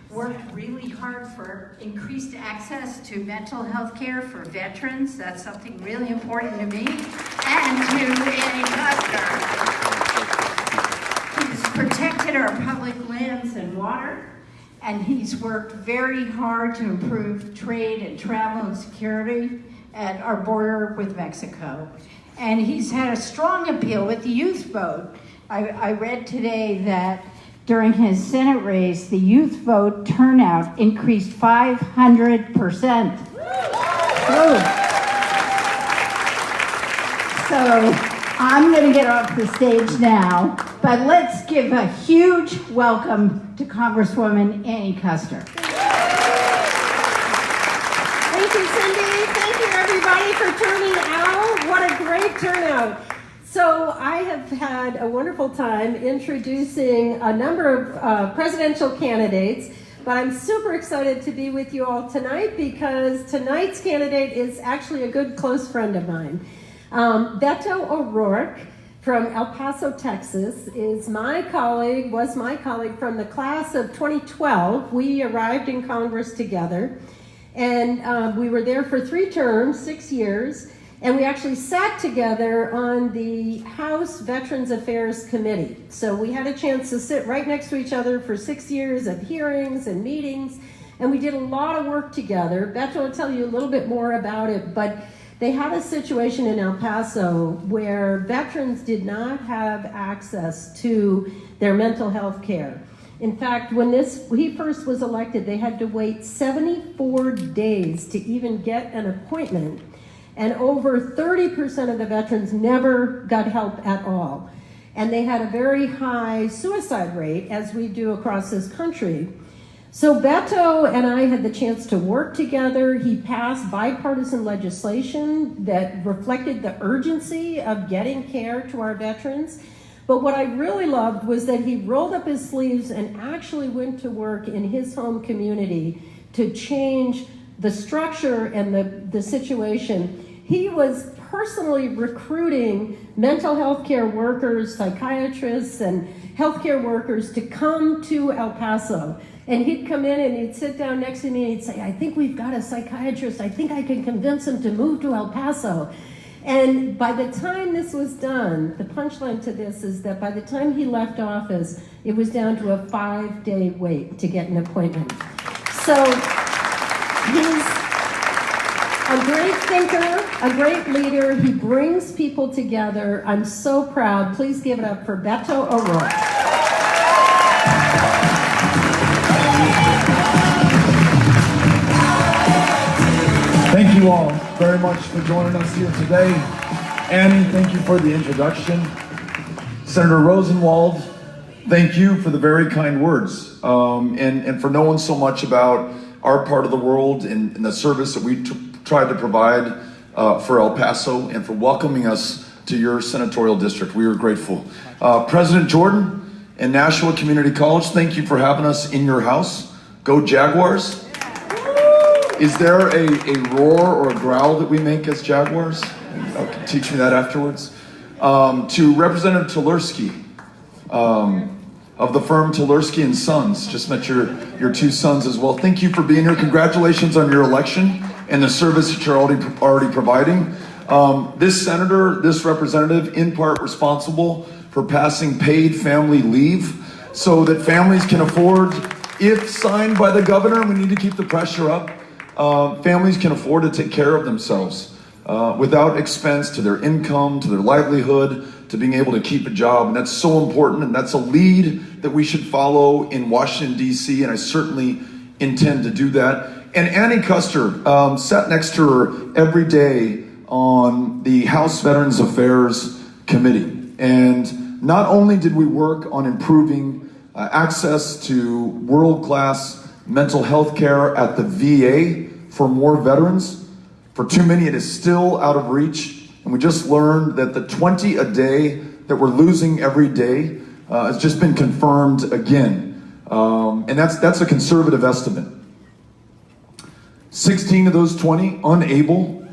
worked really hard for increased access to mental health care for veterans. That's something really important to me and to Annie Custer. He's protected our public lands and water, and he's worked very hard to improve trade and travel and security at our border with Mexico. And he's had a strong appeal with the youth vote. I read today that during his Senate race, the youth vote turnout increased 500%. So I'm going to get off the stage now, but let's give a huge welcome to Congresswoman Annie Custer. Thank you, Cindy. Thank you, everybody, for turning out. What a great turnout. So I have had a wonderful time introducing a number of presidential candidates, but I'm super excited to be with you all tonight because tonight's candidate is actually a good close friend of mine. Beto O'Rourke from El Paso, Texas, was my colleague from the class of 2012. We arrived in Congress together, and we were there for 3 terms, 6 years. And we actually sat together on the House Veterans Affairs Committee. So we had a chance to sit right next to each other for 6 years of hearings and meetings, and we did a lot of work together. Beto will tell you a little bit more about it, but they had a situation in El Paso where veterans did not have access to their mental health care. In fact, when he first was elected, they had to wait 74 days to even get an appointment. And over 30% of the veterans never got help at all. And they had a very high suicide rate, as we do across this country. So Beto and I had the chance to work together. He passed bipartisan legislation that reflected the urgency of getting care to our veterans. But what I really loved was that he rolled up his sleeves and actually went to work in his home community to change the structure and the situation. He was personally recruiting mental health care workers, psychiatrists, and healthcare workers to come to El Paso. And he'd come in and he'd sit down next to me and he'd say, I think we've got a psychiatrist. I think I can convince him to move to El Paso. And by the time this was done, the punchline to this is that by the time he left office, it was down to a 5-day wait to get an appointment. So he's a great thinker, a great leader. He brings people together. I'm so proud. Please give it up for Beto O'Rourke. Thank you all very much for joining us here today. Annie, thank you for the introduction. Senator Rosenwald, thank you for the very kind words and for knowing so much about our part of the world and the service that we tried to provide for El Paso and for welcoming us to your senatorial district. We are grateful. President Jordan and Nashua Community College, thank you for having us in your house. Go Jaguars. Is there a roar or a growl that we make as Jaguars? Okay, teach me that afterwards. To Representative Tulerski of the firm Tulerski and Sons, just met your 2 sons as well. Thank you for being here. Congratulations on your election and the service that you're already providing. This senator, this representative, in part responsible for passing paid family leave so that families can afford, if signed by the governor, we need to keep the pressure up, families can afford to take care of themselves without expense to their income, to their livelihood, to being able to keep a job. And that's so important, and that's a lead that we should follow in Washington, D.C., and I certainly intend to do that. And Annie Custer sat next to her every day on the House Veterans Affairs Committee. And not only did we work on improving access to world-class mental health care at the VA for more veterans, for too many it is still out of reach. And we just learned that the 20 a day that we're losing every day has just been confirmed again. And that's a conservative estimate. 16 of those 20 unable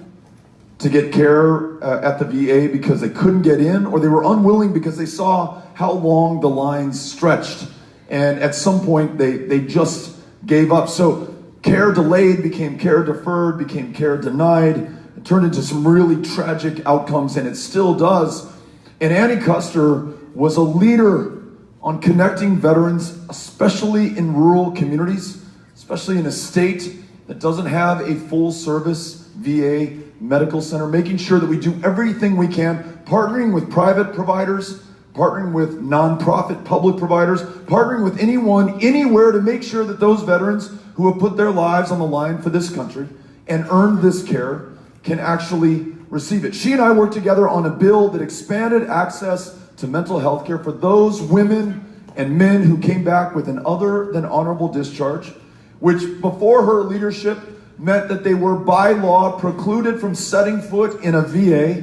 to get care at the VA because they couldn't get in, or they were unwilling because they saw how long the lines stretched. And at some point they just gave up. So care delayed became care deferred, became care denied. It turned into some really tragic outcomes, and it still does. And Annie Custer was a leader on connecting veterans, especially in rural communities, especially in a state that doesn't have a full service VA medical center, making sure that we do everything we can, partnering with private providers, partnering with nonprofit public providers, partnering with anyone, anywhere to make sure that those veterans who have put their lives on the line for this country and earned this care can actually receive it. She and I worked together on a bill that expanded access to mental health care for those women and men who came back with an other than honorable discharge, which before her leadership meant that they were by law precluded from setting foot in a VA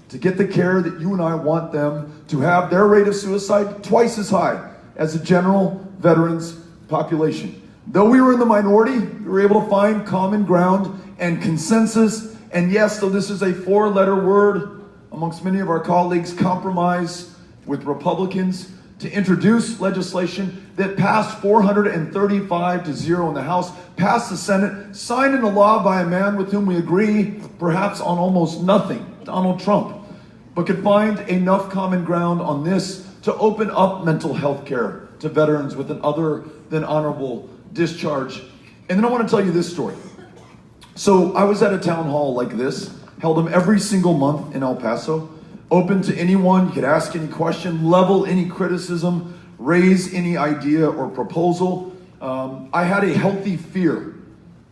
to get the care that you and I want them to have. Their rate of suicide twice as high as the general veterans population. Though we were in the minority, we were able to find common ground and consensus. And yes, though this is a four-letter word amongst many of our colleagues, compromise with Republicans to introduce legislation that passed 435-0 in the House, passed the Senate, signed into law by a man with whom we agree perhaps on almost nothing, Donald Trump, but could find enough common ground on this to open up mental health care to veterans with an other than honorable discharge. And then I want to tell you this story. So I was at a town hall like this, held them every single month in El Paso, open to anyone. You could ask any question, level any criticism, raise any idea or proposal. I had a healthy fear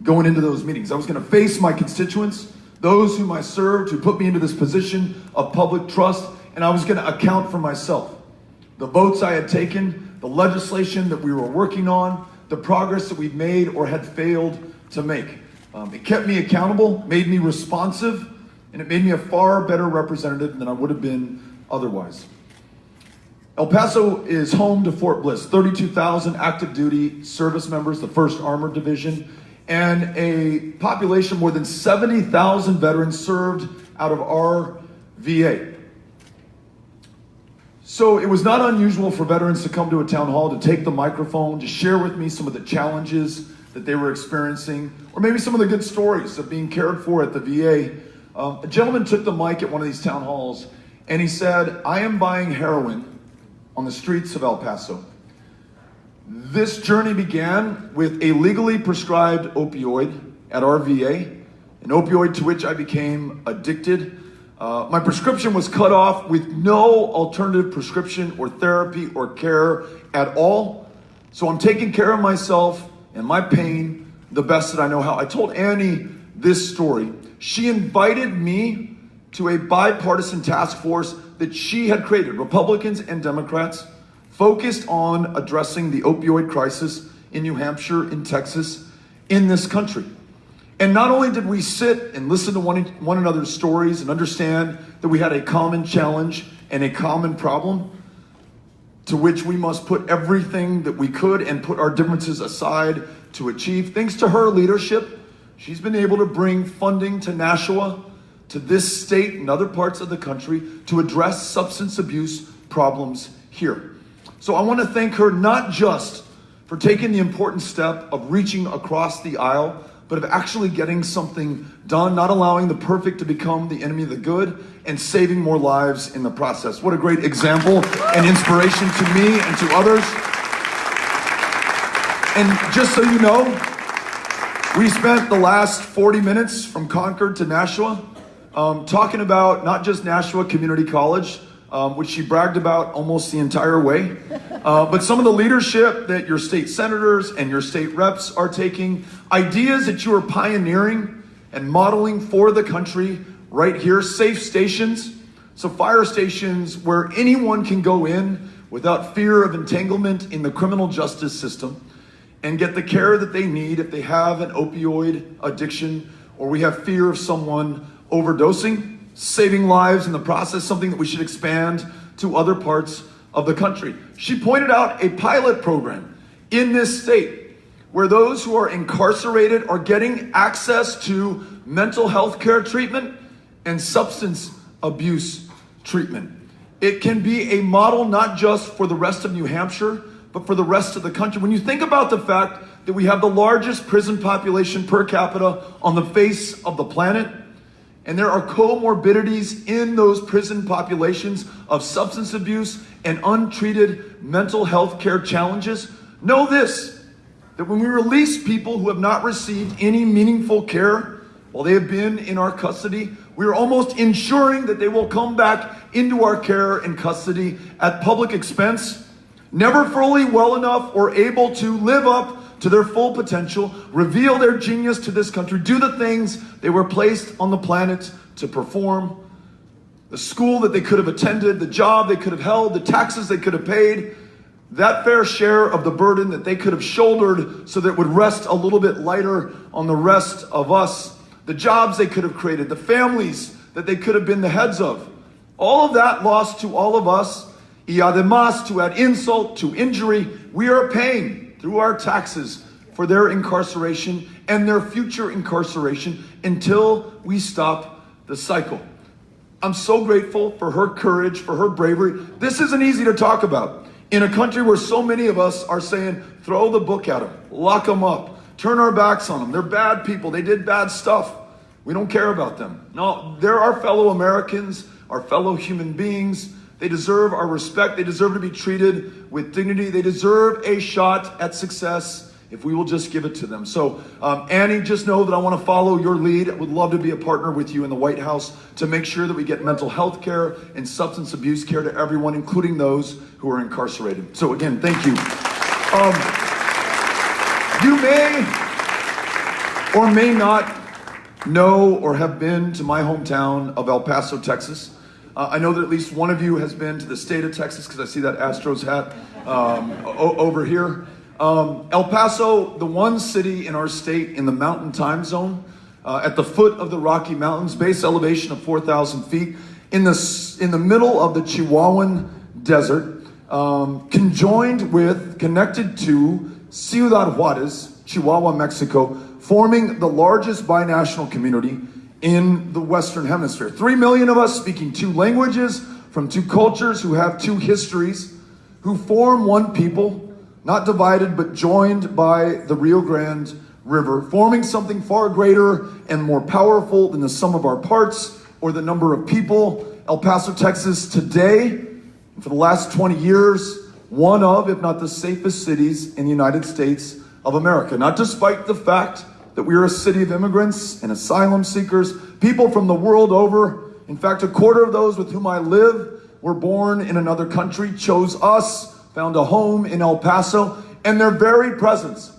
going into those meetings. I was going to face my constituents, those whom I served, who put me into this position of public trust, and I was going to account for myself. The votes I had taken, the legislation that we were working on, the progress that we've made or had failed to make. It kept me accountable, made me responsive, and it made me a far better representative than I would have been otherwise. El Paso is home to Fort Bliss, 32,000 active duty service members, the 1st Armored Division, and a population more than 70,000 veterans served out of our VA. So it was not unusual for veterans to come to a town hall to take the microphone, to share with me some of the challenges that they were experiencing, or maybe some of the good stories of being cared for at the VA. A gentleman took the mic at one of these town halls and he said, "I am buying heroin on the streets of El Paso. This journey began with a legally prescribed opioid at our VA, an opioid to which I became addicted. My prescription was cut off with no alternative prescription or therapy or care at all. So I'm taking care of myself and my pain the best that I know how." I told Annie this story. She invited me to a bipartisan task force that she had created, Republicans and Democrats, focused on addressing the opioid crisis in New Hampshire, in Texas, in this country. And not only did we sit and listen to one another's stories and understand that we had a common challenge and a common problem to which we must put everything that we could and put our differences aside to achieve. Thanks to her leadership, she's been able to bring funding to Nashua, to this state and other parts of the country to address substance abuse problems here. So I want to thank her not just for taking the important step of reaching across the aisle, but of actually getting something done, not allowing the perfect to become the enemy of the good, and saving more lives in the process. What a great example and inspiration to me and to others. And just so you know, we spent the last 40 minutes from Concord to Nashua talking about not just Nashua Community College, which she bragged about almost the entire way, but some of the leadership that your state senators and your state reps are taking, ideas that you are pioneering and modeling for the country right here, safe stations, so fire stations where anyone can go in without fear of entanglement in the criminal justice system and get the care that they need if they have an opioid addiction or we have fear of someone overdosing, saving lives in the process, something that we should expand to other parts of the country. She pointed out a pilot program in this state where those who are incarcerated are getting access to mental health care treatment and substance abuse treatment. It can be a model not just for the rest of New Hampshire, but for the rest of the country. When you think about the fact that we have the largest prison population per capita on the face of the planet, and there are comorbidities in those prison populations of substance abuse and untreated mental health care challenges, know this, that when we release people who have not received any meaningful care while they have been in our custody, we are almost ensuring that they will come back into our care and custody at public expense, never fully well enough or able to live up to their full potential, reveal their genius to this country, do the things they were placed on the planet to perform, the school that they could have attended, the job they could have held, the taxes they could have paid, that fair share of the burden that they could have shouldered so that it would rest a little bit lighter on the rest of us, the jobs they could have created, the families that they could have been the heads of. All of that lost to all of us, y además, to add insult to injury, we are paying through our taxes for their incarceration and their future incarceration until we stop the cycle. I'm so grateful for her courage, for her bravery. This isn't easy to talk about. In a country where so many of us are saying, throw the book at them, lock them up, turn our backs on them. They're bad people. They did bad stuff. We don't care about them. No, they're our fellow Americans, our fellow human beings. They deserve our respect. They deserve to be treated with dignity. They deserve a shot at success if we will just give it to them. So, Annie, just know that I want to follow your lead. I would love to be a partner with you in the White House to make sure that we get mental health care and substance abuse care to everyone, including those who are incarcerated. So again, thank you. You may or may not know or have been to my hometown of El Paso, Texas. I know that at least one of you has been to the state of Texas because I see that Astros hat over here. El Paso, the one city in our state in the mountain time zone, at the foot of the Rocky Mountains, base elevation of 4,000 feet, in the middle of the Chihuahuan Desert, connected to Ciudad Juarez, Chihuahua, Mexico, forming the largest binational community in the Western Hemisphere. 3 million of us speaking 2 languages, from 2 cultures, who have 2 histories, who form one people, not divided but joined by the Rio Grande River, forming something far greater and more powerful than the sum of our parts or the number of people. El Paso, Texas today, and for the last 20 years, one of, if not the safest cities in the United States of America. Not despite the fact that we are a city of immigrants and asylum seekers, people from the world over. In fact, a quarter of those with whom I live were born in another country, chose us, found a home in El Paso, and their very presence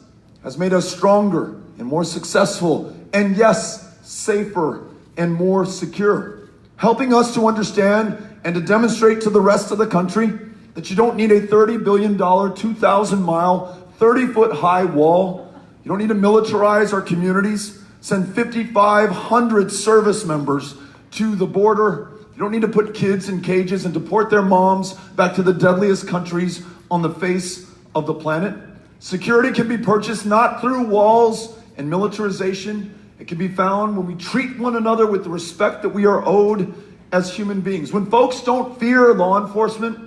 has made us stronger and more successful, and yes, safer and more secure, helping us to understand and to demonstrate to the rest of the country that you don't need a $30 billion, 2,000-mile, 30-foot high wall. You don't need to militarize our communities, send 5,500 service members to the border. You don't need to put kids in cages and deport their moms back to the deadliest countries on the face of the planet. Security can be purchased not through walls and militarization. It can be found when we treat one another with the respect that we are owed as human beings. When folks don't fear law enforcement,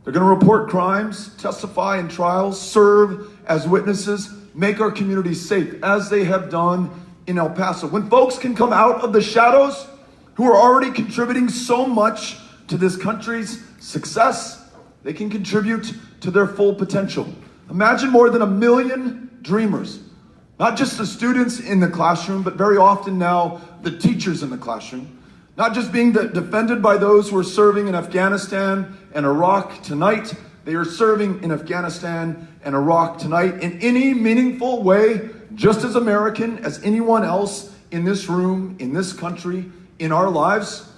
they're going to report crimes, testify in trials, serve as witnesses, make our communities safe, as they have done in El Paso. When folks can come out of the shadows, who are already contributing so much to this country's success, they can contribute to their full potential. Imagine more than 1 million dreamers, not just the students in the classroom, but very often now the teachers in the classroom, not just being defended by those who are serving in Afghanistan and Iraq tonight. They are serving in Afghanistan and Iraq tonight in any meaningful way, just as American as anyone else in this room, in this country, in our lives.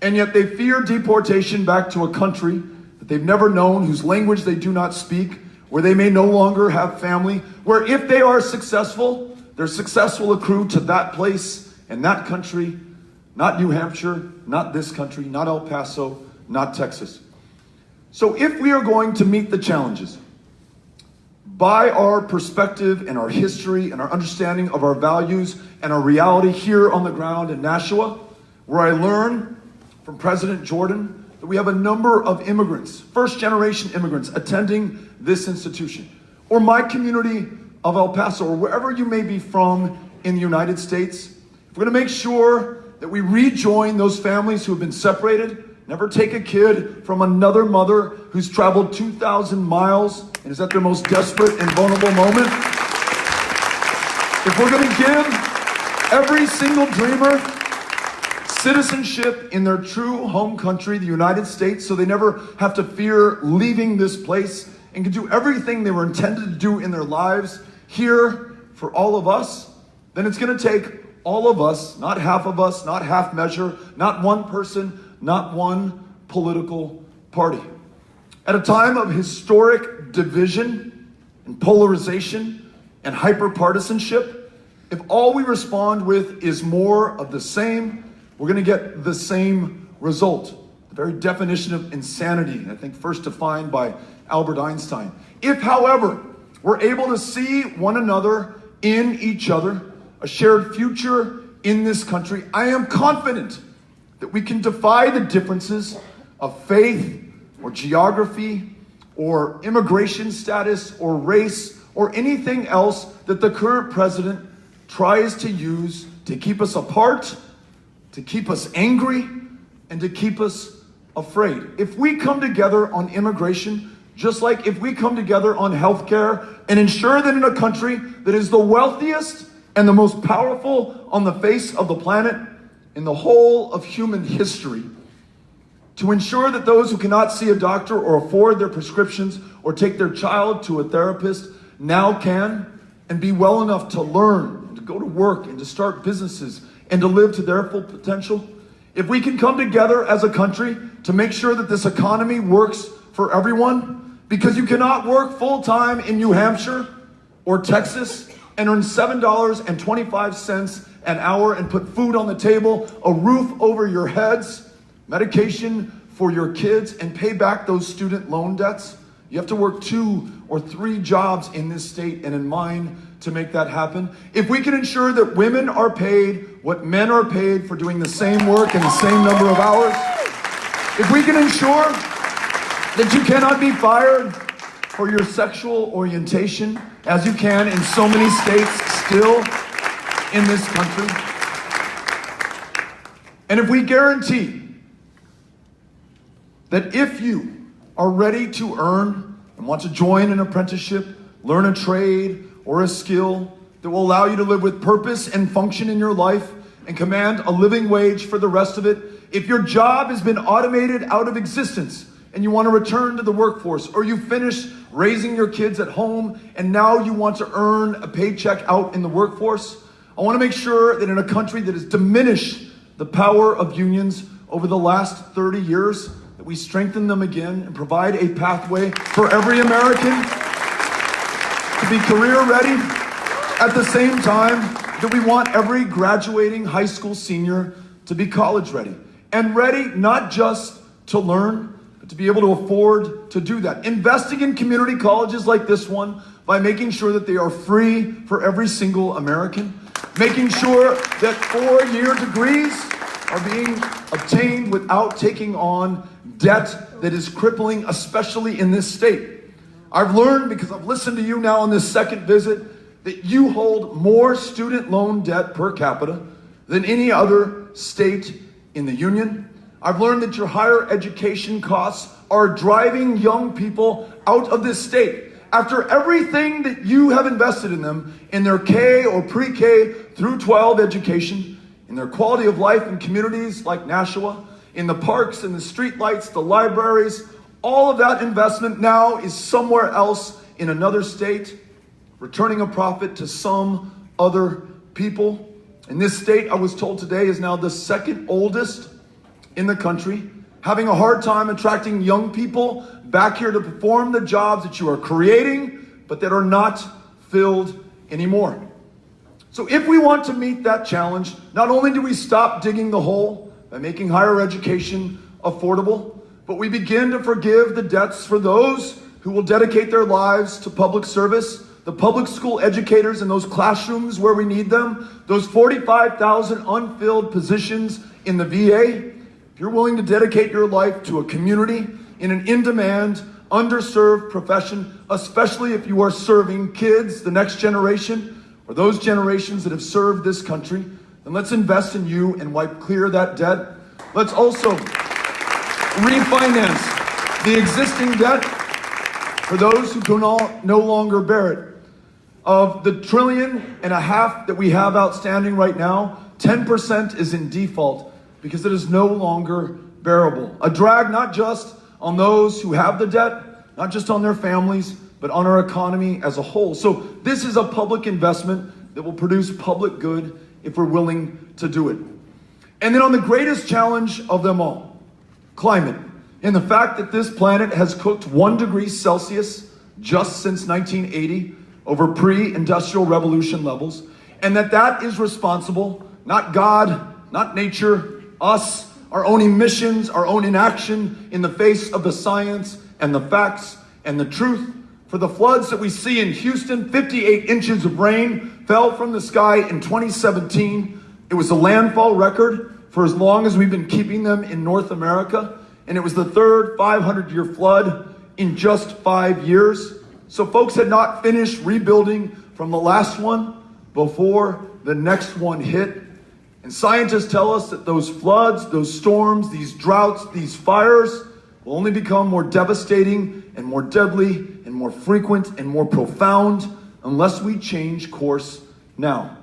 And yet they fear deportation back to a country that they've never known, whose language they do not speak, where they may no longer have family, where if they are successful, their success will accrue to that place and that country, not New Hampshire, not this country, not El Paso, not Texas. So if we are going to meet the challenges by our perspective and our history and our understanding of our values and our reality here on the ground in Nashua, where I learn from President Jordan that we have a number of immigrants, first-generation immigrants, attending this institution, or my community of El Paso, or wherever you may be from in the United States, if we're going to make sure that we rejoin those families who have been separated, never take a kid from another mother who's traveled 2,000 miles and is at their most desperate and vulnerable moment, if we're going to give every single dreamer citizenship in their true home country, the United States, so they never have to fear leaving this place and can do everything they were intended to do in their lives here for all of us, then it's going to take all of us, not half of us, not half measure, not one person, not one political party. At a time of historic division and polarization and hyper-partisanship, if all we respond with is more of the same, we're going to get the same result. The very definition of insanity, I think first defined by Albert Einstein. If, however, we're able to see one another in each other, a shared future in this country, I am confident that we can defy the differences of faith or geography or immigration status or race or anything else that the current president tries to use to keep us apart, to keep us angry, and to keep us afraid. If we come together on immigration, just like if we come together on healthcare and ensure that in a country that is the wealthiest and the most powerful on the face of the planet, in the whole of human history, to ensure that those who cannot see a doctor or afford their prescriptions or take their child to a therapist now can and be well enough to learn, to go to work and to start businesses and to live to their full potential. If we can come together as a country to make sure that this economy works for everyone, because you cannot work full-time in New Hampshire or Texas and earn $7.25 an hour and put food on the table, a roof over your heads, medication for your kids, and pay back those student loan debts. You have to work 2 or 3 jobs in this state and in mine to make that happen. If we can ensure that women are paid what men are paid for doing the same work in the same number of hours, if we can ensure that you cannot be fired for your sexual orientation, as you can in so many states still in this country, and if we guarantee that if you are ready to earn and want to join an apprenticeship, learn a trade or a skill that will allow you to live with purpose and function in your life and command a living wage for the rest of it, if your job has been automated out of existence and you want to return to the workforce, or you finished raising your kids at home and now you want to earn a paycheck out in the workforce, I want to make sure that in a country that has diminished the power of unions over the last 30 years, that we strengthen them again and provide a pathway for every American to be career ready, at the same time that we want every graduating high school senior to be college ready. And ready not just to learn, but to be able to afford to do that. Investing in community colleges like this one by making sure that they are free for every single American. Making sure that 4-year degrees are being obtained without taking on debt that is crippling, especially in this state. I've learned, because I've listened to you now on this second visit, that you hold more student loan debt per capita than any other state in the union. I've learned that your higher education costs are driving young people out of this state. After everything that you have invested in them, in their K or pre-K through 12 education, in their quality of life in communities like Nashua, in the parks and the street lights, the libraries, all of that investment now is somewhere else in another state, returning a profit to some other people. And this state, I was told today, is now the second oldest in the country, having a hard time attracting young people back here to perform the jobs that you are creating, but that are not filled anymore. So if we want to meet that challenge, not only do we stop digging the hole by making higher education affordable, but we begin to forgive the debts for those who will dedicate their lives to public service, the public school educators in those classrooms where we need them, those 45,000 unfilled positions in the VA. If you're willing to dedicate your life to a community in an in-demand, underserved profession, especially if you are serving kids, the next generation, or those generations that have served this country, then let's invest in you and wipe clear that debt. Let's also refinance the existing debt for those who can no longer bear it. Of the $1.5 trillion that we have outstanding right now, 10% is in default because it is no longer bearable. A drag not just on those who have the debt, not just on their families, but on our economy as a whole. So this is a public investment that will produce public good if we're willing to do it. And then on the greatest challenge of them all, climate, and the fact that this planet has cooked 1 degree Celsius just since 1980 over pre-industrial revolution levels, and that is responsible, not God, not nature, us, our own emissions, our own inaction in the face of the science and the facts and the truth. For the floods that we see in Houston, 58 inches of rain fell from the sky in 2017. It was a landfall record for as long as we've been keeping them in North America, and it was the third 500-year flood in just 5 years. So folks had not finished rebuilding from the last one before the next one hit. And scientists tell us that those floods, those storms, these droughts, these fires will only become more devastating and more deadly and more frequent and more profound unless we change course now.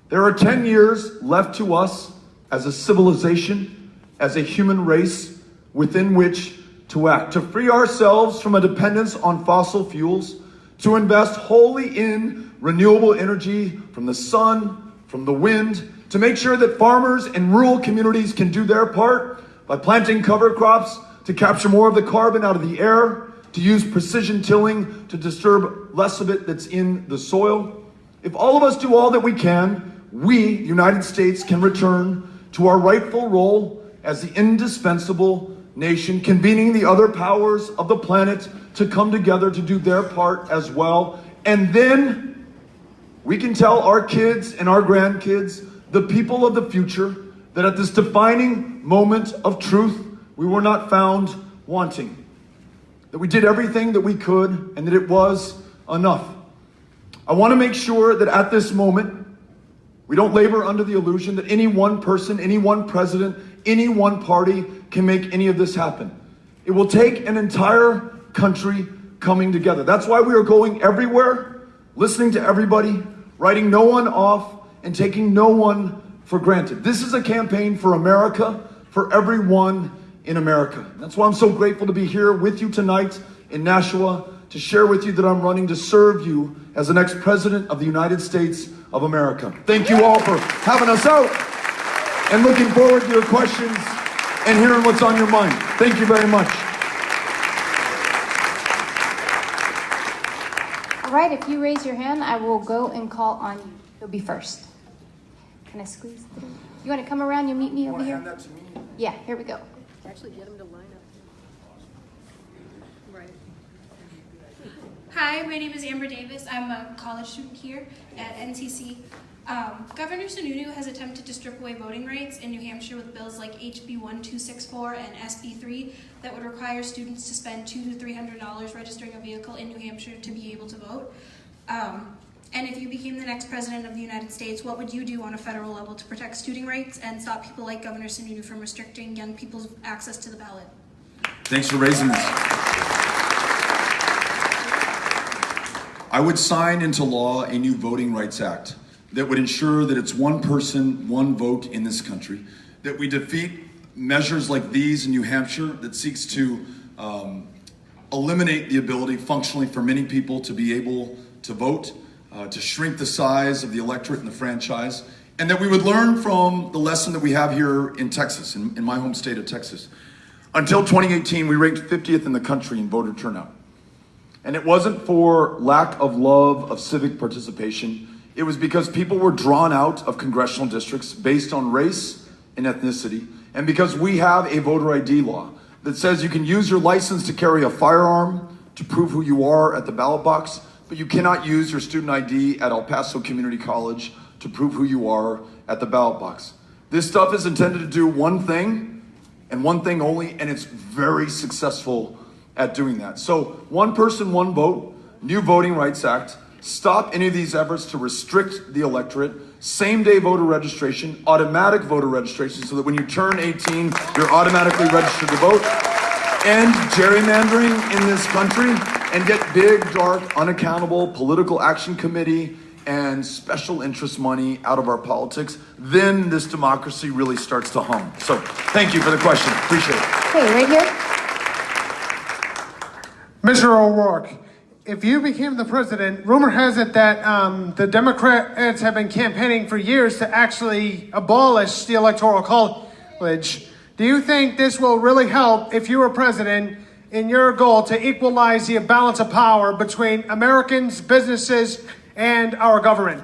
There are 10 years left to us as a civilization, as a human race within which to act, to free ourselves from a dependence on fossil fuels, to invest wholly in renewable energy from the sun, from the wind, to make sure that farmers and rural communities can do their part by planting cover crops to capture more of the carbon out of the air, to use precision tilling to disturb less of it that's in the soil. If all of us do all that we can, we, United States, can return to our rightful role as the indispensable nation, convening the other powers of the planet to come together to do their part as well. And then we can tell our kids and our grandkids, the people of the future, that at this defining moment of truth, we were not found wanting. That we did everything that we could and that it was enough. I want to make sure that at this moment, we don't labor under the illusion that any one person, any one president, any one party can make any of this happen. It will take an entire country coming together. That's why we are going everywhere, listening to everybody, writing no one off, and taking no one for granted. This is a campaign for America, for everyone in America. That's why I'm so grateful to be here with you tonight in Nashua to share with you that I'm running to serve you as the next president of the United States of America. Thank you all for having us out and looking forward to your questions and hearing what's on your mind. Thank you very much. All right, if you raise your hand, I will go and call on you. You'll be first. Can I squeeze through? You want to come around? You'll meet me over here? Hand that to me? Yeah, here we go. Actually, get them to line up. Right. Hi, my name is Amber Davis. I'm a college student here at NCC. Governor Sununu has attempted to strip away voting rights in New Hampshire with bills like HB 1264 and SB 3 that would require students to spend $200 to $300 registering a vehicle in New Hampshire to be able to vote. And if you became the next president of the United States, what would you do on a federal level to protect student rights and stop people like Governor Sununu from restricting young people's access to the ballot? Thanks for raising this. I would sign into law a new Voting Rights Act that would ensure that it's one person, one vote in this country, that we defeat measures like these in New Hampshire that seeks to eliminate the ability functionally for many people to be able to vote, to shrink the size of the electorate and the franchise, and that we would learn from the lesson that we have here in Texas, in my home state of Texas. Until 2018, we ranked 50th in the country in voter turnout. And it wasn't for lack of love of civic participation. It was because people were drawn out of congressional districts based on race and ethnicity, and because we have a voter ID law that says you can use your license to carry a firearm to prove who you are at the ballot box, but you cannot use your student ID at El Paso Community College to prove who you are at the ballot box. This stuff is intended to do one thing and one thing only, and it's very successful at doing that. So one person, one vote, new Voting Rights Act, stop any of these efforts to restrict the electorate, same-day voter registration, automatic voter registration, so that when you turn 18, you're automatically registered to vote, end gerrymandering in this country, and get big, dark, unaccountable political action committee and special interest money out of our politics, then this democracy really starts to hum. So thank you for the question. Appreciate it. Okay, right here. Mr. O'Rourke, if you became the president, rumor has it that the Democrats have been campaigning for years to actually abolish the Electoral College. Do you think this will really help if you were president in your goal to equalize the balance of power between Americans, businesses, and our government?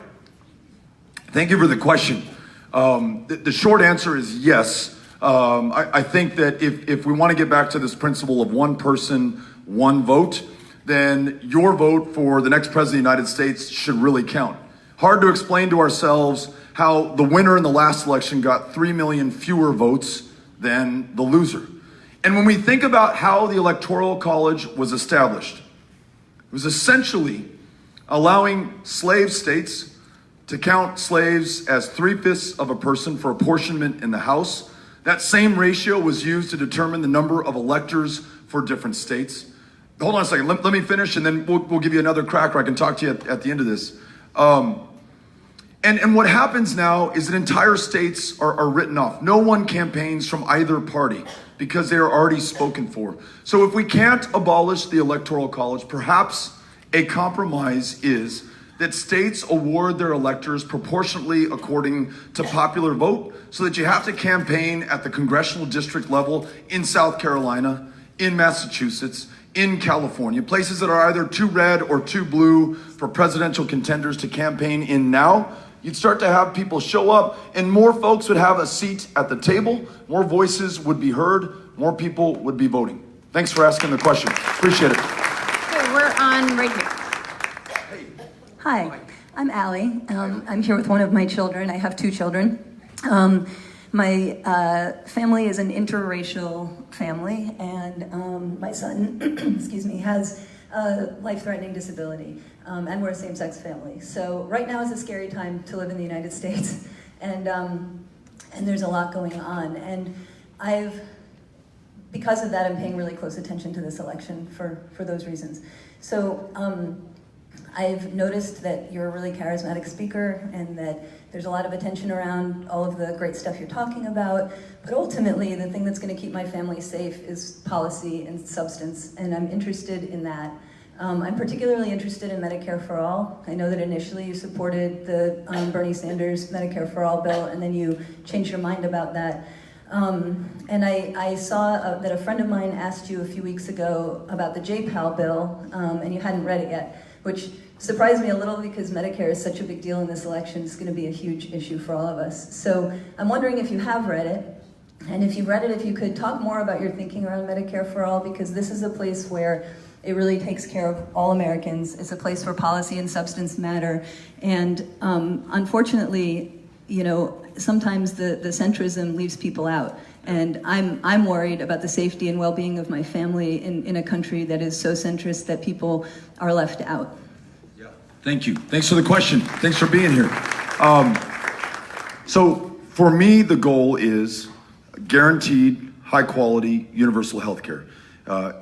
Thank you for the question. The short answer is yes. I think that if we want to get back to this principle of one person, one vote, then your vote for the next president of the United States should really count. Hard to explain to ourselves how the winner in the last election got 3 million fewer votes than the loser. And when we think about how the Electoral College was established, it was essentially allowing slave states to count slaves as 3/5 of a person for apportionment in the House. That same ratio was used to determine the number of electors for different states. Hold on a second, let me finish, and then we'll give you another crack, or I can talk to you at the end of this. And what happens now is that entire states are written off. No one campaigns from either party because they are already spoken for. So if we can't abolish the Electoral College, perhaps a compromise is that states award their electors proportionately according to popular vote, so that you have to campaign at the congressional district level in South Carolina, in Massachusetts, in California, places that are either too red or too blue for presidential contenders to campaign in now. You'd start to have people show up, and more folks would have a seat at the table, more voices would be heard, more people would be voting. Thanks for asking the question. Appreciate it. Okay, we're on right here. Hi, I'm Allie. I'm here with one of my children. I have 2 children. My family is an interracial family, and my son, excuse me, has a life-threatening disability, and we're a same-sex family. So right now is a scary time to live in the United States, and there's a lot going on. And because of that, I'm paying really close attention to this election for those reasons. So I've noticed that you're a really charismatic speaker and that there's a lot of attention around all of the great stuff you're talking about, but ultimately the thing that's going to keep my family safe is policy and substance, and I'm interested in that. I'm particularly interested in Medicare for All. I know that initially you supported the Bernie Sanders Medicare for All bill, and then you changed your mind about that. And I saw that a friend of mine asked you a few weeks ago about the JPAL bill, and you hadn't read it yet, which surprised me a little because Medicare is such a big deal in this election. It's going to be a huge issue for all of us. So I'm wondering if you have read it, and if you've read it, if you could talk more about your thinking around Medicare for All, because this is a place where it really takes care of all Americans. It's a place where policy and substance matter. And unfortunately, you know, sometimes the centrism leaves people out. And I'm worried about the safety and well-being of my family in a country that is so centrist that people are left out. Yeah, thank you. Thanks for the question. Thanks for being here. So for me, the goal is guaranteed, high-quality, universal health care.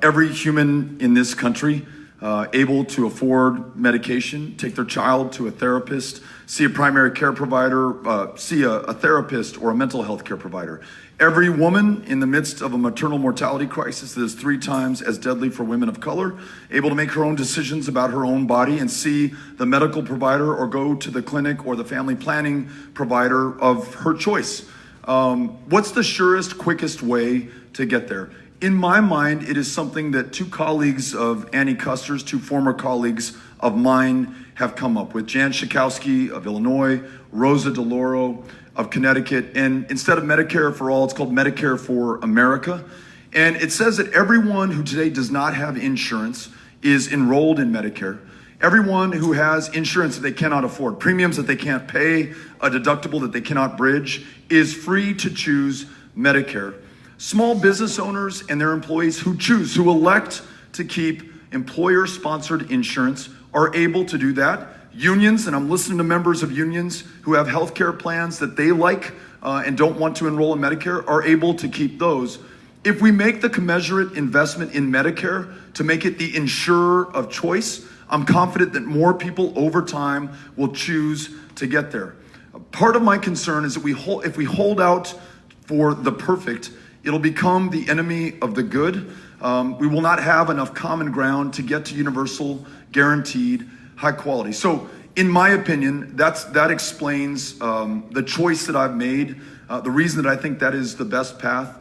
Every human in this country able to afford medication, take their child to a therapist, see a primary care provider, see a therapist or a mental health care provider. Every woman in the midst of a maternal mortality crisis that is 3 times as deadly for women of color, able to make her own decisions about her own body and see the medical provider or go to the clinic or the family planning provider of her choice. What's the surest, quickest way to get there? In my mind, it is something that 2 colleagues of Annie Custer's, 2 former colleagues of mine, have come up with. Jan Schakowsky of Illinois, Rosa DeLauro of Connecticut, and instead of Medicare for All, it's called Medicare for America. And it says that everyone who today does not have insurance is enrolled in Medicare. Everyone who has insurance that they cannot afford, premiums that they can't pay, a deductible that they cannot bridge, is free to choose Medicare. Small business owners and their employees who elect to keep employer-sponsored insurance are able to do that. Unions, and I'm listening to members of unions who have health care plans that they like and don't want to enroll in Medicare, are able to keep those. If we make the commensurate investment in Medicare to make it the insurer of choice, I'm confident that more people over time will choose to get there. Part of my concern is that if we hold out for the perfect, it'll become the enemy of the good. We will not have enough common ground to get to universal, guaranteed, high quality. So in my opinion, that explains the choice that I've made, the reason that I think that is the best path,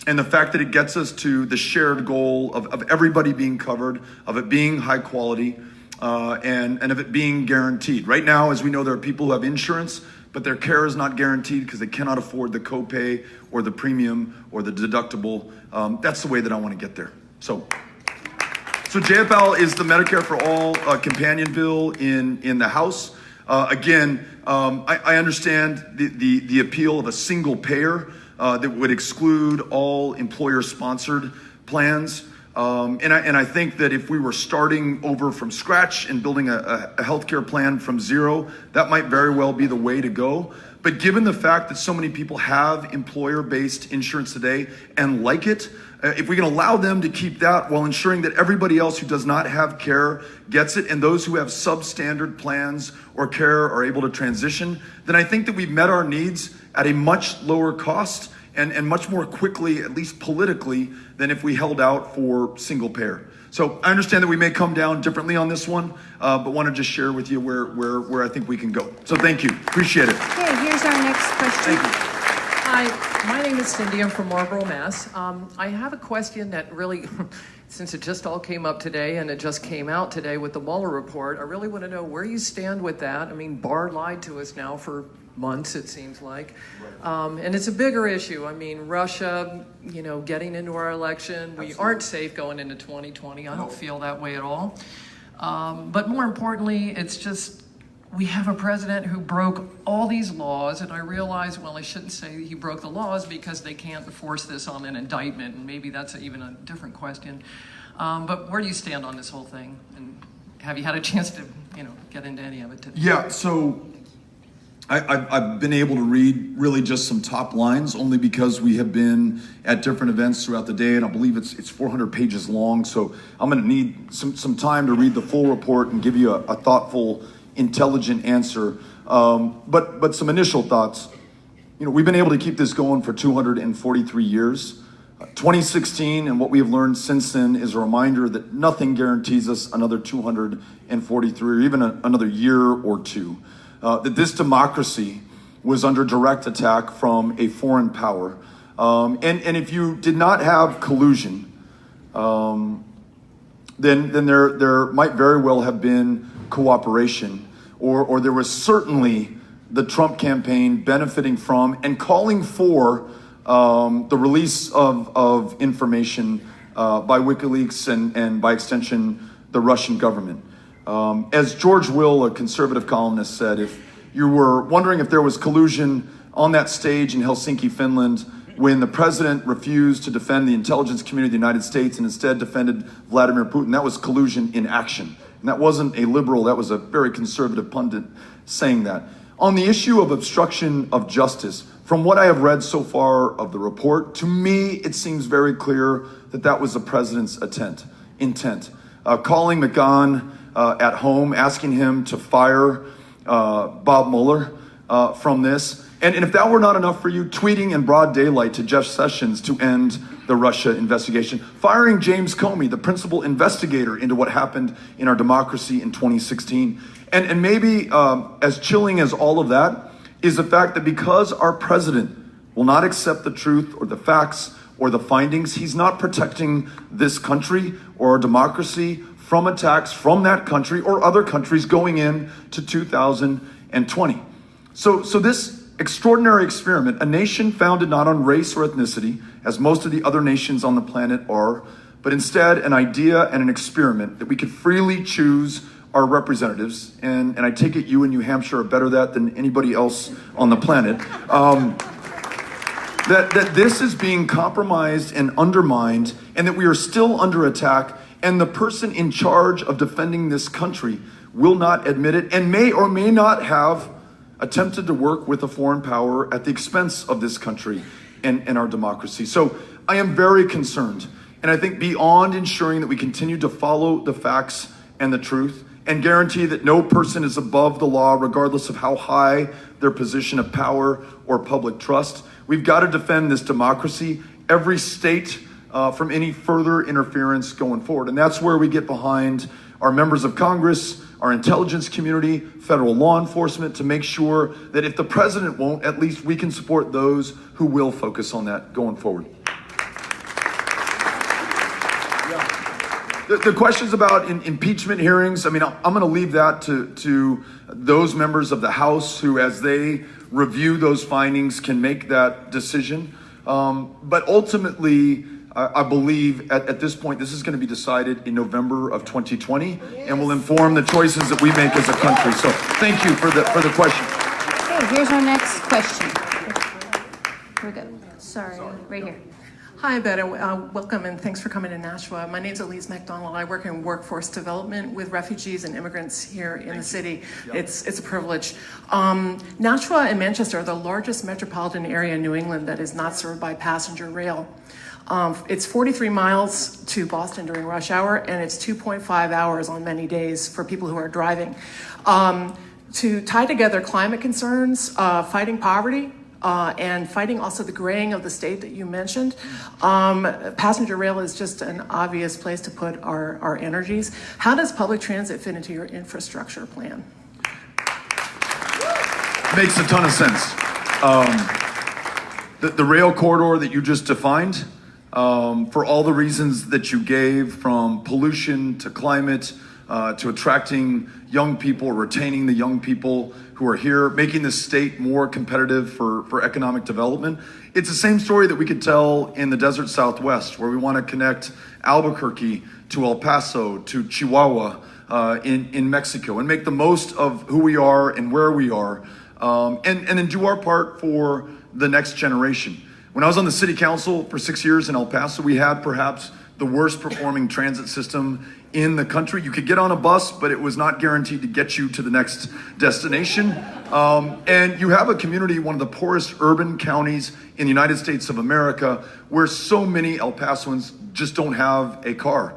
and the fact that it gets us to the shared goal of everybody being covered, of it being high quality, and of it being guaranteed. Right now, as we know, there are people who have insurance, but their care is not guaranteed because they cannot afford the copay or the premium or the deductible. That's the way that I want to get there. So JFL is the Medicare for All companion bill in the House. Again, I understand the appeal of a single payer that would exclude all employer-sponsored plans. And I think that if we were starting over from scratch and building a healthcare plan from zero, that might very well be the way to go. But given the fact that so many people have employer-based insurance today and like it, if we can allow them to keep that while ensuring that everybody else who does not have care gets it, and those who have substandard plans or care are able to transition, then I think that we've met our needs at a much lower cost and much more quickly, at least politically, than if we held out for single payer. So I understand that we may come down differently on this one, but want to just share with you where I think we can go. So thank you, appreciate it. Okay, here's our next question. Thank you. Hi, my name is Cindy. I'm from Marlborough, Mass. I have a question that really, since it just all came up today and it just came out today with the Mueller report, I really want to know where you stand with that. I mean, Barr lied to us now for months, it seems like. And it's a bigger issue. I mean, Russia, getting into our election. We aren't safe going into 2020. I don't feel that way at all. But more importantly, it's just, we have a president who broke all these laws, and I realize, well, I shouldn't say he broke the laws because they can't force this on an indictment, and maybe that's even a different question. But where do you stand on this whole thing? And have you had a chance to, get into any of it today? Yeah, so I've been able to read really just some top lines, only because we have been at different events throughout the day, and I believe it's 400 pages long, so I'm gonna need some time to read the full report and give you a thoughtful, intelligent answer. But some initial thoughts. We've been able to keep this going for 243 years. 2016 and what we have learned since then is a reminder that nothing guarantees us another 243 or even another year or two. That this democracy was under direct attack from a foreign power. And if you did not have collusion, then there might very well have been cooperation, or there was certainly the Trump campaign benefiting from and calling for the release of information by WikiLeaks and by extension, the Russian government. As George Will, a conservative columnist, said, if you were wondering if there was collusion on that stage in Helsinki, Finland, when the president refused to defend the intelligence community of the United States and instead defended Vladimir Putin, that was collusion in action. And that wasn't a liberal, that was a very conservative pundit saying that. On the issue of obstruction of justice, from what I have read so far of the report, to me, it seems very clear that that was the president's intent. Calling McGahn at home, asking him to fire Bob Mueller from this. And if that were not enough for you, tweeting in broad daylight to Jeff Sessions to end the Russia investigation, firing James Comey, the principal investigator into what happened in our democracy in 2016. And maybe as chilling as all of that is the fact that because our president will not accept the truth or the facts or the findings, he's not protecting this country or our democracy from attacks from that country or other countries going in to 2020. So this extraordinary experiment, a nation founded not on race or ethnicity, as most of the other nations on the planet are, but instead an idea and an experiment that we could freely choose our representatives, and I take it you in New Hampshire are better at that than anybody else on the planet, that this is being compromised and undermined, and that we are still under attack And the person in charge of defending this country will not admit it and may or may not have attempted to work with a foreign power at the expense of this country and our democracy. So I am very concerned. And I think beyond ensuring that we continue to follow the facts and the truth and guarantee that no person is above the law, regardless of how high their position of power or public trust, we've got to defend this democracy, every state, from any further interference going forward. And that's where we get behind our members of Congress, our intelligence community, federal law enforcement, to make sure that if the president won't, at least we can support those who will focus on that going forward. The questions about impeachment hearings, I mean, I'm going to leave that to those members of the House who, as they review those findings, can make that decision. But ultimately, I believe at this point, this is going to be decided in November of 2020 and will inform the choices that we make as a country. So thank you for the question. Okay, here's our next question. Here we go. Sorry, right here. Hi, Beto. Welcome and thanks for coming to Nashua. My name's Elise McDonald. I work in workforce development with refugees and immigrants here in the city. Yep. It's a privilege. Nashua and Manchester are the largest metropolitan area in New England that is not served by passenger rail. It's 43 miles to Boston during rush hour, and it's 2.5 hours on many days for people who are driving. To tie together climate concerns, fighting poverty, and fighting also the graying of the state that you mentioned, passenger rail is just an obvious place to put our energies. How does public transit fit into your infrastructure plan? Makes a ton of sense. The rail corridor that you just defined, for all the reasons that you gave, from pollution to climate, to attracting young people, retaining the young people who are here, making the state more competitive for economic development. It's the same story that we could tell in the desert Southwest, where we want to connect Albuquerque to El Paso to Chihuahua in Mexico, and make the most of who we are and where we are, and then do our part for the next generation. When I was on the city council for 6 years in El Paso, we had perhaps the worst performing transit system in the country. You could get on a bus, but it was not guaranteed to get you to the next destination. And you have a community, one of the poorest urban counties in the United States of America, where so many El Pasoans just don't have a car,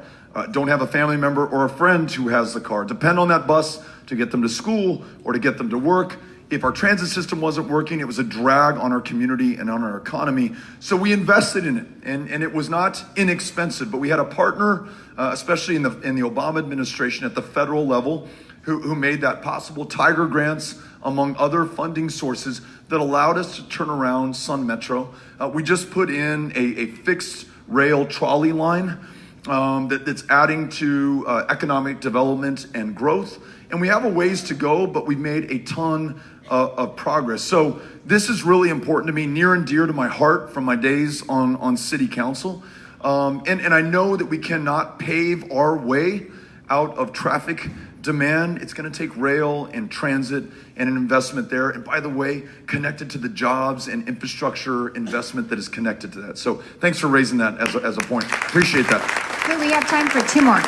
don't have a family member or a friend who has the car, depend on that bus to get them to school or to get them to work. If our transit system wasn't working, it was a drag on our community and on our economy. So we invested in it, and it was not inexpensive, but we had a partner, especially in the Obama administration at the federal level, who made that possible. Tiger grants, among other funding sources, that allowed us to turn around Sun Metro. We just put in a fixed rail trolley line that's adding to economic development and growth. And we have a ways to go, but we've made a ton of progress. So this is really important to me, near and dear to my heart from my days on city council. And I know that we cannot pave our way out of traffic demand. It's going to take rail and transit and an investment there. And by the way, connected to the jobs and infrastructure investment that is connected to that. So thanks for raising that as a point. Appreciate that. Okay, we have time for two more.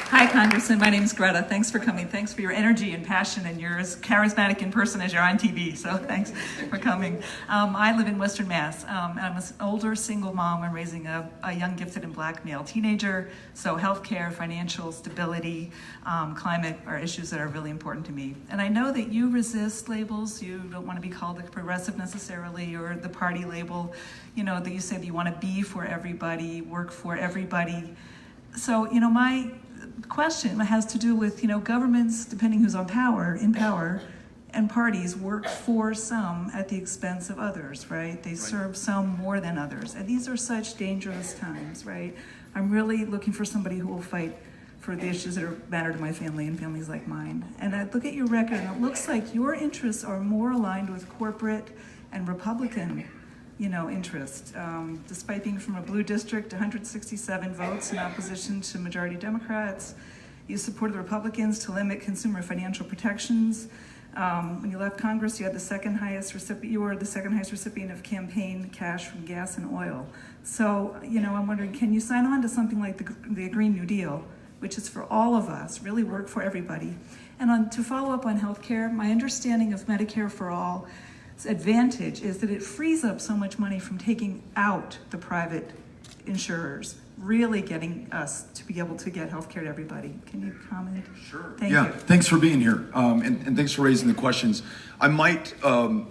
Hi, Congressman. My name is Greta. Thanks for coming. Thanks for your energy and passion, and you're as charismatic in person as you're on TV, so thanks for coming. I live in Western Mass. I'm an older single mom. I'm raising a young, gifted, and black male teenager, so healthcare, financial stability, climate are issues that are really important to me. And I know that you resist labels. You don't want to be called a progressive necessarily, or the party label, that you say that you want to be for everybody, work for everybody. So, my question has to do with, governments, depending who's in power, and parties work for some at the expense of others, right? They serve some more than others. And these are such dangerous times, right? I'm really looking for somebody who will fight for the issues that matter to my family and families like mine. And I look at your record, and it looks like your interests are more aligned with corporate and Republican interest. Despite being from a blue district, 167 votes in opposition to majority Democrats, you supported the Republicans to limit consumer financial protections. When you left Congress, you had the second highest recipient. You were the second highest recipient of campaign cash from gas and oil. So, I'm wondering, can you sign on to something like the Green New Deal, which is for all of us, really work for everybody? And to follow up on healthcare, my understanding of Medicare for All's advantage is that it frees up so much money from taking out the private insurers, really getting us to be able to get healthcare to everybody. Can you comment? Sure. Thank you. Thanks for being here, and thanks for raising the questions. I might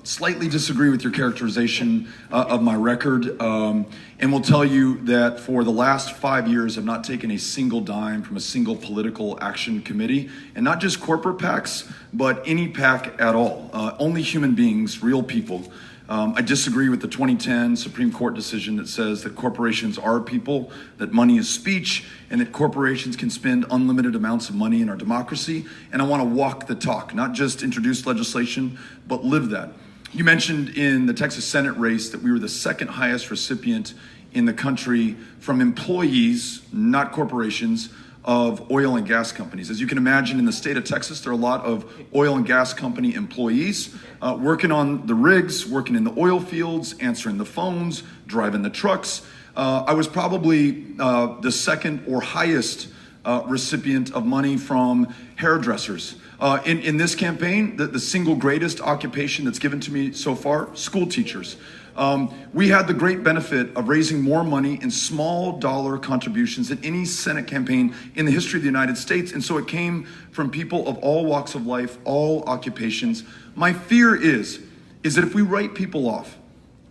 slightly disagree with your characterization of my record, and will tell you that for the last 5 years, I've not taken a single dime from a single political action committee, and not just corporate PACs, but any PAC at all. Only human beings, real people. I disagree with the 2010 Supreme Court decision that says that corporations are people, that money is speech, and that corporations can spend unlimited amounts of money in our democracy. And I want to walk the talk, not just introduce legislation, but live that. You mentioned in the Texas Senate race that we were the second highest recipient in the country from employees, not corporations, of oil and gas companies. As you can imagine, in the state of Texas, there are a lot of oil and gas company employees working on the rigs, working in the oil fields, answering the phones, driving the trucks. I was probably the second or highest recipient of money from hairdressers. In this campaign, the single greatest occupation that's given to me so far, school teachers. We had the great benefit of raising more money in small dollar contributions than any Senate campaign in the history of the United States. And so it came from people of all walks of life, all occupations. My fear is that if we write people off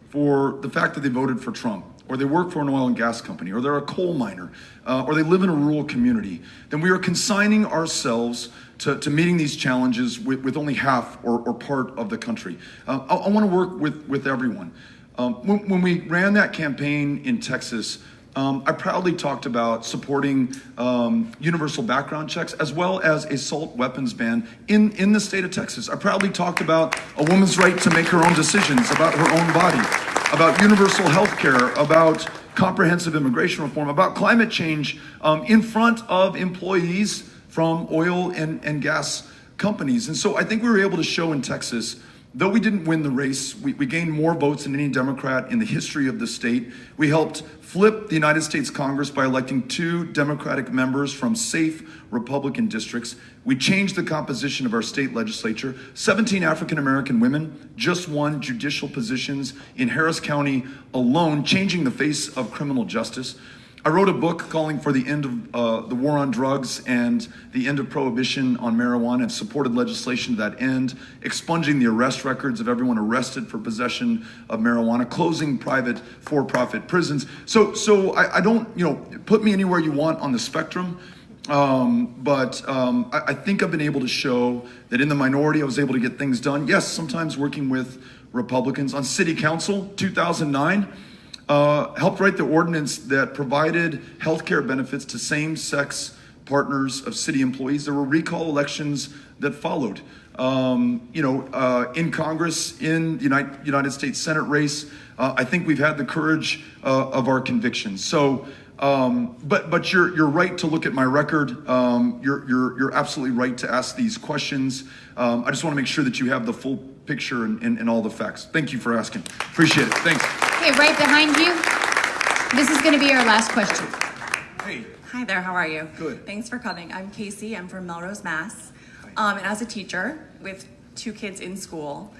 for the fact that they voted for Trump, or they work for an oil and gas company, or they're a coal miner, or they live in a rural community, then we are consigning ourselves to meeting these challenges with only half or part of the country. I want to work with everyone. When we ran that campaign in Texas, I proudly talked about supporting universal background checks as well as assault weapons ban in the state of Texas. I proudly talked about a woman's right to make her own decisions about her own body, about universal health care, about comprehensive immigration reform, about climate change in front of employees from oil and gas companies. And so I think we were able to show in Texas, though we didn't win the race, we gained more votes than any Democrat in the history of the state. We helped flip the United States Congress by electing 2 Democratic members from safe Republican districts. We changed the composition of our state legislature. 17 African-American women just won judicial positions in Harris County alone, changing the face of criminal justice. I wrote a book calling for the end of the war on drugs and the end of prohibition on marijuana, and supported legislation to that end, expunging the arrest records of everyone arrested for possession of marijuana, closing private for-profit prisons. So I don't, put me anywhere you want on the spectrum, but I think I've been able to show that in the minority I was able to get things done. Yes, sometimes working with Republicans. On city council, 2009, helped write the ordinance that provided health care benefits to same-sex partners of city employees. There were recall elections that followed. In Congress, in the United States Senate race, I think we've had the courage of our convictions. So, but you're right to look at my record. You're absolutely right to ask these questions. I just want to make sure that you have the full picture and all the facts. Thank you for asking. Appreciate it. Thanks. Okay, right behind you. This is going to be our last question. Hey. Hi there, how are you? Good. Thanks for coming. I'm Casey, I'm from Melrose, Mass. And as a teacher with 2 kids in school,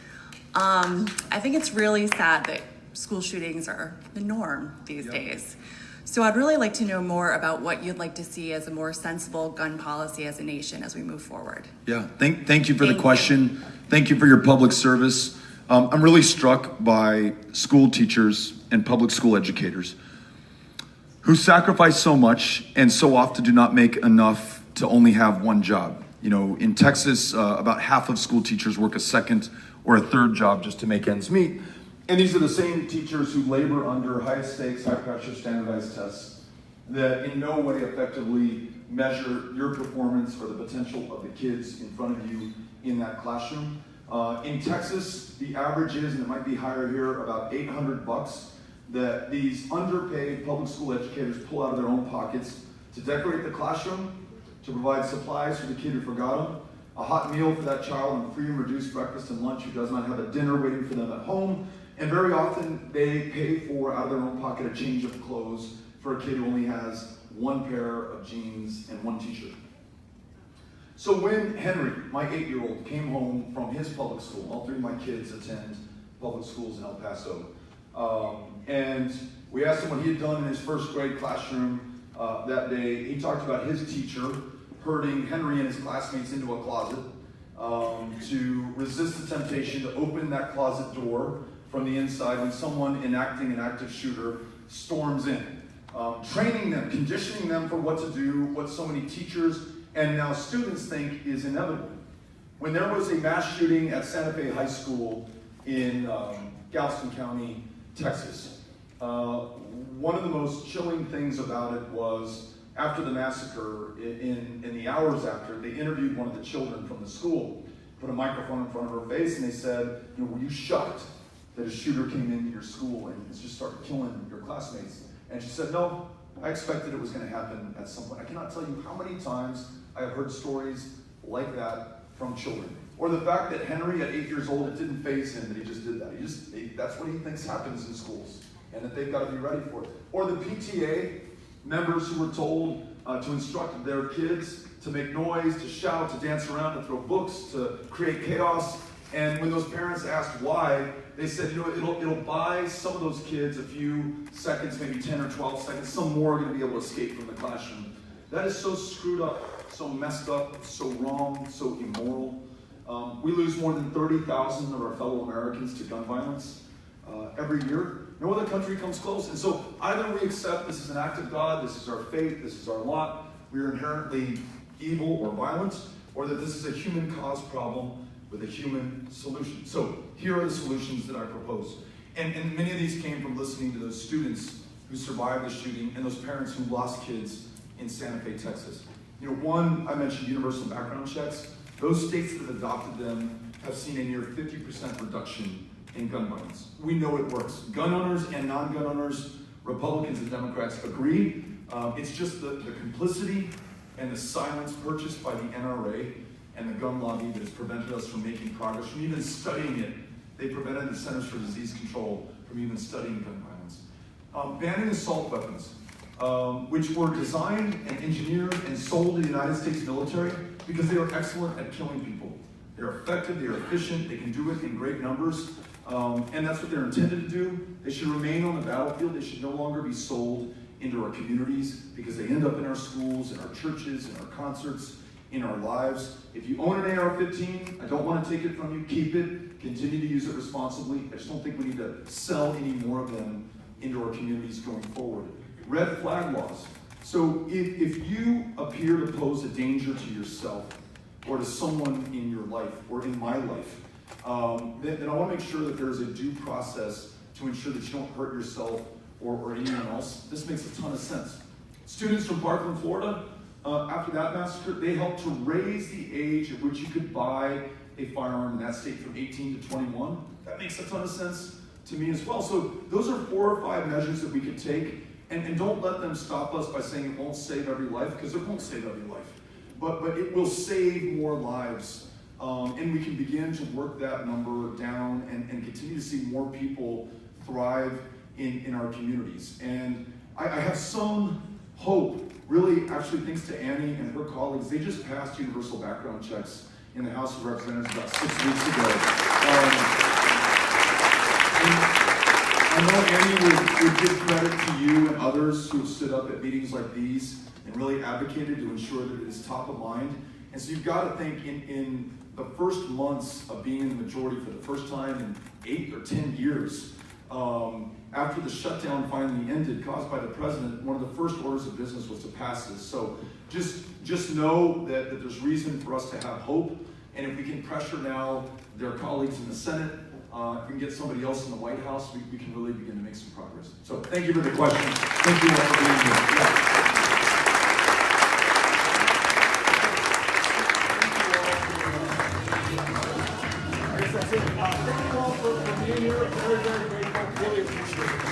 I think it's really sad that school shootings are the norm these days. So I'd really like to know more about what you'd like to see as a more sensible gun policy as a nation as we move forward. Yeah, thank you for the question. Thank you for your public service. I'm really struck by school teachers and public school educators who sacrifice so much and so often do not make enough to only have one job. In Texas, about half of school teachers work a second or a third job just to make ends meet. And these are the same teachers who labor under highest stakes, high pressure standardized tests that in no way effectively measure your performance or the potential of the kids in front of you in that classroom. In Texas, the average is, and it might be higher here, about $800 that these underpaid public school educators pull out of their own pockets to decorate the classroom, to provide supplies for the kid who forgot them, a hot meal for that child and free and reduced breakfast and lunch, who does not have a dinner waiting for them at home. And very often they pay for, out of their own pocket, a change of clothes for a kid who only has one pair of jeans and one t-shirt. So when Henry, my 8-year-old, came home from his public school, all three of my kids attend public schools in El Paso, and we asked him what he had done in his first grade classroom that day. He talked about his teacher herding Henry and his classmates into a closet to resist the temptation to open that closet door from the inside when someone enacting an active shooter storms in. Training them, conditioning them for what to do, what so many teachers and now students think is inevitable. When there was a mass shooting at Santa Fe High School in Galveston County, Texas, one of the most chilling things about it was after the massacre, in the hours after, they interviewed one of the children from the school, put a microphone in front of her face, and they said, were you shocked that a shooter came into your school and just started killing your classmates? And she said, no, I expected it was going to happen at some point. I cannot tell you how many times I have heard stories like that from children. Or the fact that Henry, at 8 years old, it didn't faze him that he just did that. That's what he thinks happens in schools, and that they've got to be ready for it. Or the PTA members who were told to instruct their kids to make noise, to shout, to dance around, to throw books, to create chaos. And when those parents asked why, they said, it'll buy some of those kids a few seconds, maybe 10 or 12 seconds. Some more are going to be able to escape from the classroom. That is so screwed up, so messed up, so wrong, so immoral. We lose more than 30,000 of our fellow Americans to gun violence every year. No other country comes close. And so either we accept this is an act of God, this is our fate, this is our lot, we are inherently evil or violent, or that this is a human-caused problem with a human solution. So here are the solutions that I propose. And many of these came from listening to those students who survived the shooting and those parents who lost kids in Santa Fe, Texas. One, I mentioned universal background checks. Those states that have adopted them have seen a near 50% reduction in gun violence. We know it works. Gun owners and non-gun owners, Republicans and Democrats agree. It's just the complicity and the silence purchased by the NRA and the gun lobby that has prevented us from making progress, from even studying it. They prevented the Centers for Disease Control from even studying gun violence. Banning assault weapons, which were designed and engineered and sold to the United States military because they are excellent at killing people. They're effective, they're efficient, they can do it in great numbers, and that's what they're intended to do. They should remain on the battlefield. They should no longer be sold into our communities because they end up in our schools, in our churches, in our concerts, in our lives. If you own an AR-15, I don't want to take it from you. Keep it. Continue to use it responsibly. I just don't think we need to sell any more of them into our communities going forward. Red flag laws. So if you appear to pose a danger to yourself or to someone in your life or in my life, then I want to make sure that there's a due process to ensure that you don't hurt yourself or anyone else. This makes a ton of sense. Students from Parkland, Florida, after that massacre, they helped to raise the age at which you could buy a firearm in that state from 18 to 21. That makes a ton of sense to me as well. So those are 4 or 5 measures that we could take, and don't let them stop us by saying it won't save every life, because it won't save every life. But it will save more lives, and we can begin to work that number down and continue to see more people thrive in our communities. And I have some hope, really, actually thanks to Annie and her colleagues. They just passed universal background checks in the House of Representatives about 6 weeks ago. I know Annie would give credit to you and others who have stood up at meetings like these and really advocated to ensure that it is top of mind. And so you've got to think in the first months of being in the majority for the first time in 8 or 10 years, after the shutdown finally ended, caused by the president, one of the first orders of business was to pass this. So just know that there's reason for us to have hope, and if we can pressure now their colleagues in the Senate, if we can get somebody else in the White House, we can really begin to make some progress. So thank you for the question. Thank you all for being here. Thank you all for being here. Very, very grateful. Really appreciate it.